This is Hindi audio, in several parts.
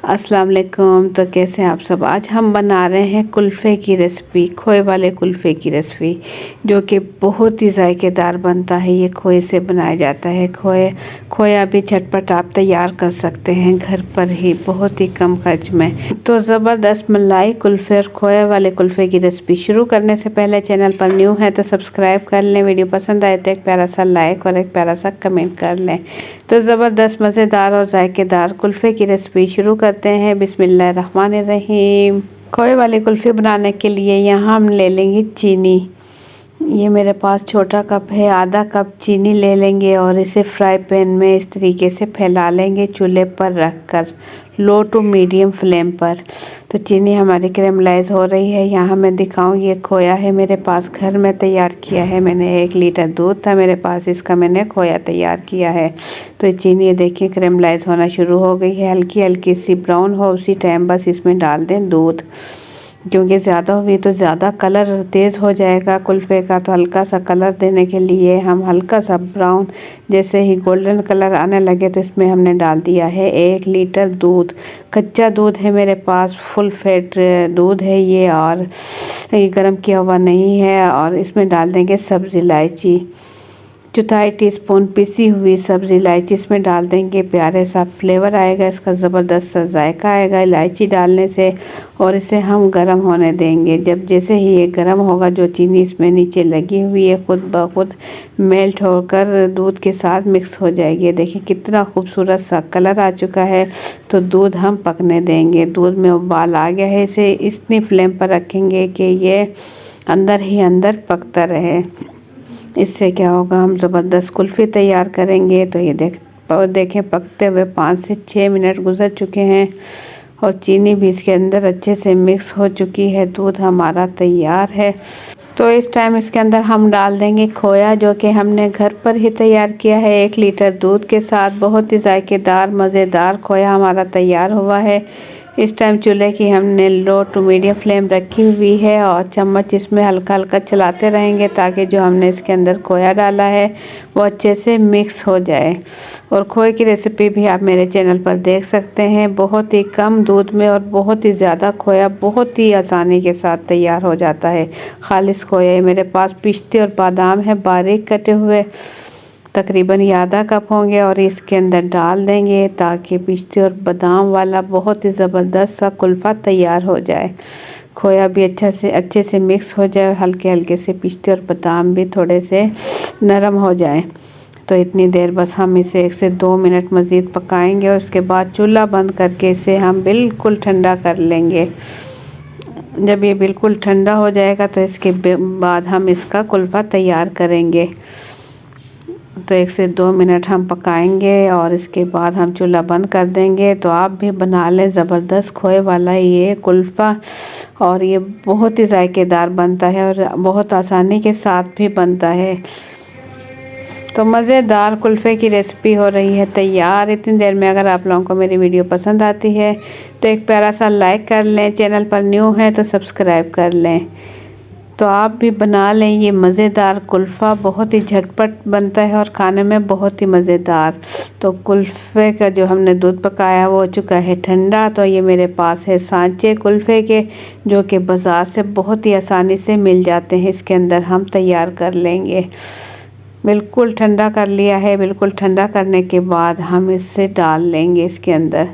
अस्सलाम वालेकुम। तो कैसे हैं आप सब। आज हम बना रहे हैं कुल्फ़े की रेसिपी, खोए वाले कुल्फ़े की रेसिपी, जो कि बहुत ही ज़ायकेदार बनता है। ये खोए से बनाया जाता है। खोया भी झटपट आप तैयार कर सकते हैं घर पर ही, बहुत ही कम खर्च में। तो ज़बरदस्त मलाई कुल्फ़े और खोए वाले कुल्फ़े की रेसिपी शुरू करने से पहले चैनल पर न्यू है तो सब्सक्राइब कर लें। वीडियो पसंद आए तो एक प्यारा सा लाइक और एक प्यारा सा कमेंट कर लें। तो ज़बरदस्त मज़ेदार और ज़ायकेदार कुल्फ़े की रेसिपी शुरू करते हैं। बिस्मिल्लाहिर्रहमानिर्रहीम। खोए वाली कुल्फ़ी बनाने के लिए यहाँ हम ले लेंगे चीनी। ये मेरे पास छोटा कप है, आधा कप चीनी ले लेंगे और इसे फ्राई पैन में इस तरीके से फैला लेंगे, चूल्हे पर रखकर लो टू मीडियम फ्लेम पर। तो चीनी हमारी कैरेमलाइज हो रही है। यहाँ मैं दिखाऊं, ये खोया है मेरे पास, घर में तैयार किया है मैंने। 1 लीटर दूध था मेरे पास, इसका मैंने खोया तैयार किया है। तो ये चीनी ये देखिए कैरेमलाइज होना शुरू हो गई है, हल्की हल्की सी ब्राउन हो, उसी टाइम बस इसमें डाल दें दूध, क्योंकि ज़्यादा हुई तो ज़्यादा कलर तेज़ हो जाएगा कुल्फ़े का। तो हल्का सा कलर देने के लिए हम हल्का सा ब्राउन, जैसे ही गोल्डन कलर आने लगे तो इसमें हमने डाल दिया है 1 लीटर दूध। कच्चा दूध है मेरे पास, फुल फैट दूध है ये, और ये गर्म किया हुआ नहीं है। और इसमें डाल देंगे सब्ज़ इलायची, 1/4 टीस्पून पिसी हुई सब्ज़ इलायची इसमें डाल देंगे। प्यारे सा फ्लेवर आएगा, इसका ज़बरदस्त सा जायका आएगा इलायची डालने से। और इसे हम गरम होने देंगे। जब जैसे ही ये गरम होगा, जो चीनी इसमें नीचे लगी हुई है खुद ब खुद मेल्ट होकर दूध के साथ मिक्स हो जाएगी। देखिए कितना खूबसूरत सा कलर आ चुका है। तो दूध हम पकने देंगे। दूध में उबाल आ गया है, इसे इतनी फ्लेम पर रखेंगे कि ये अंदर ही अंदर पकता रहे। इससे क्या होगा, हम ज़बरदस्त कुल्फ़ी तैयार करेंगे। तो ये देखें पकते हुए 5 से 6 मिनट गुजर चुके हैं और चीनी भी इसके अंदर अच्छे से मिक्स हो चुकी है। दूध हमारा तैयार है। तो इस टाइम इसके अंदर हम डाल देंगे खोया, जो कि हमने घर पर ही तैयार किया है 1 लीटर दूध के साथ। बहुत ही ज़ायकेदार मज़ेदार खोया हमारा तैयार हुआ है। इस टाइम चूल्हे की हमने लो टू मीडियम फ्लेम रखी हुई है और चम्मच इसमें हल्का हल्का चलाते रहेंगे, ताकि जो हमने इसके अंदर खोया डाला है वो अच्छे से मिक्स हो जाए। और खोए की रेसिपी भी आप मेरे चैनल पर देख सकते हैं। बहुत ही कम दूध में और बहुत ही ज़्यादा खोया बहुत ही आसानी के साथ तैयार हो जाता है। खालिस खोया मेरे पास पिस्ते और बादाम है बारीक कटे हुए, तकरीबन ये आधा कप होंगे और इसके अंदर डाल देंगे, ताकि पिस्ते और बादाम वाला बहुत ही ज़बरदस्त सा कुल्फ़ा तैयार हो जाए। खोया भी अच्छे से मिक्स हो जाए और हल्के हल्के से पिस्ते और बादाम भी थोड़े से नरम हो जाए। तो इतनी देर बस हम इसे 1 से 2 मिनट मज़ीद पकाएंगे और उसके बाद चूल्हा बंद करके इसे हम बिल्कुल ठंडा कर लेंगे। जब ये बिल्कुल ठंडा हो जाएगा तो इसके बाद हम इसका कुल्फ़ा तैयार करेंगे। तो 1 से 2 मिनट हम पकाएंगे और इसके बाद हम चूल्हा बंद कर देंगे। तो आप भी बना लें ज़बरदस्त खोए वाला ये कुल्फ़ा, और ये बहुत ही ज़ायकेदार बनता है और बहुत आसानी के साथ भी बनता है। तो मज़ेदार कुल्फ़े की रेसिपी हो रही है तैयार इतनी देर में। अगर आप लोगों को मेरी वीडियो पसंद आती है तो एक प्यारा सा लाइक कर लें, चैनल पर न्यू है तो सब्सक्राइब कर लें। तो आप भी बना लें ये मज़ेदार कुल्फ़ा, बहुत ही झटपट बनता है और खाने में बहुत ही मज़ेदार। तो कुल्फ़े का जो हमने दूध पकाया वो हो चुका है ठंडा। तो ये मेरे पास है सांचे कुल्फ़े के, जो कि बाज़ार से बहुत ही आसानी से मिल जाते हैं। इसके अंदर हम तैयार कर लेंगे। बिल्कुल ठंडा कर लिया है। बिल्कुल ठंडा करने के बाद हम इससे डाल लेंगे इसके अंदर।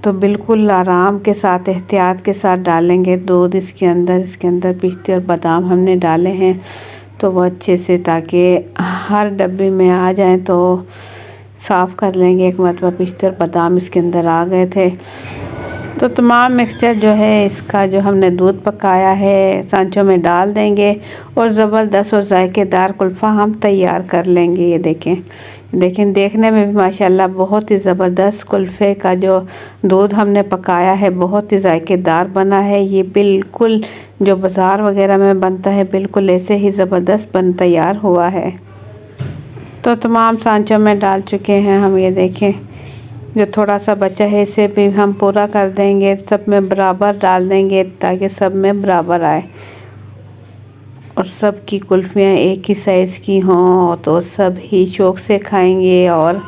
तो बिल्कुल आराम के साथ एहतियात के साथ डालेंगे दूध इसके अंदर पिस्ते और बादाम हमने डाले हैं, तो वो अच्छे से ताकि हर डब्बे में आ जाए। तो साफ़ कर लेंगे। एक मरतबा पिस्ते और बादाम इसके अंदर आ गए थे। तो तमाम मिक्सचर जो है इसका, जो हमने दूध पकाया है, सांचों में डाल देंगे और ज़बरदस्त और ज़ायकेदार कुल्फ़ा हम तैयार कर लेंगे। ये देखें देखने में भी माशाल्लाह बहुत ही ज़बरदस्त कुल्फ़े का जो दूध हमने पकाया है बहुत ही ज़ायकेदार बना है। ये बिल्कुल जो बाज़ार वगैरह में बनता है बिल्कुल ऐसे ही ज़बरदस्त तैयार हुआ है। तो तमाम सांचों में डाल चुके हैं हम। ये देखें जो थोड़ा सा बचा है इसे भी हम पूरा कर देंगे, सब में बराबर डाल देंगे ताकि सब में बराबर आए और सब की कुल्फ़ियाँ एक ही साइज़ की हों, तो सब ही शौक़ से खाएंगे और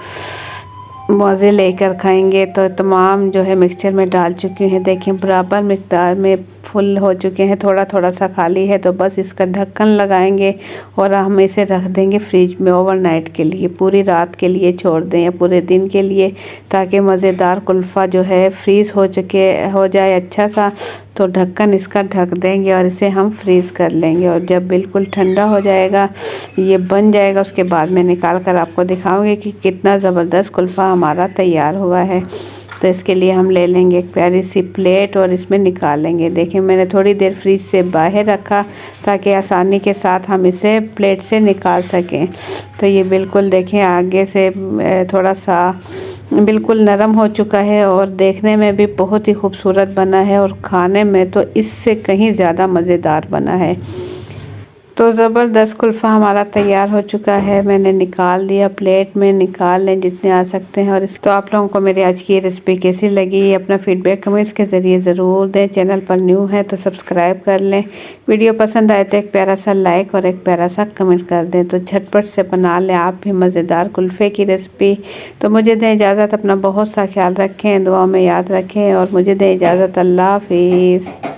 मज़े लेकर खाएंगे। तो तमाम जो है मिक्सचर में डाल चुकी हैं, देखें बराबर मिकदार में फुल हो चुके हैं, थोड़ा थोड़ा सा खाली है। तो बस इसका ढक्कन लगाएंगे और हम इसे रख देंगे फ्रिज में ओवरनाइट के लिए, पूरी रात के लिए छोड़ दें या पूरे दिन के लिए, ताकि मज़ेदार कुल्फ़ा जो है फ्रीज़ हो जाए अच्छा सा। तो ढक्कन इसका ढक देंगे और इसे हम फ्रीज़ कर लेंगे। और जब बिल्कुल ठंडा हो जाएगा, ये बन जाएगा, उसके बाद मैं निकाल कर आपको दिखाऊंगी कि कितना ज़बरदस्त कुल्फ़ा हमारा तैयार हुआ है। तो इसके लिए हम ले लेंगे एक प्यारी सी प्लेट और इसमें निकाल लेंगे। देखिए मैंने थोड़ी देर फ्रिज से बाहर रखा ताकि आसानी के साथ हम इसे प्लेट से निकाल सकें। तो ये बिल्कुल देखें आगे से थोड़ा सा बिल्कुल नरम हो चुका है और देखने में भी बहुत ही खूबसूरत बना है और खाने में तो इससे कहीं ज़्यादा मज़ेदार बना है। तो ज़बरदस्त कुल्फ़ा हमारा तैयार हो चुका है, मैंने निकाल दिया, प्लेट में निकाल लें जितने आ सकते हैं। और इस तो आप लोगों को मेरी आज की ये रेसिपी कैसी लगी, अपना फीडबैक कमेंट्स के ज़रिए ज़रूर दें। चैनल पर न्यू है तो सब्सक्राइब कर लें, वीडियो पसंद आए तो एक प्यारा सा लाइक और एक प्यारा सा कमेंट कर दें। तो झटपट से बना लें आप भी मज़ेदार कुल्फ़े की रेसिपी। तो मुझे दें इजाज़त, अपना बहुत सा ख्याल रखें, दुआ में याद रखें और मुझे दें इजाज़त। अल्लाह हाफिज़।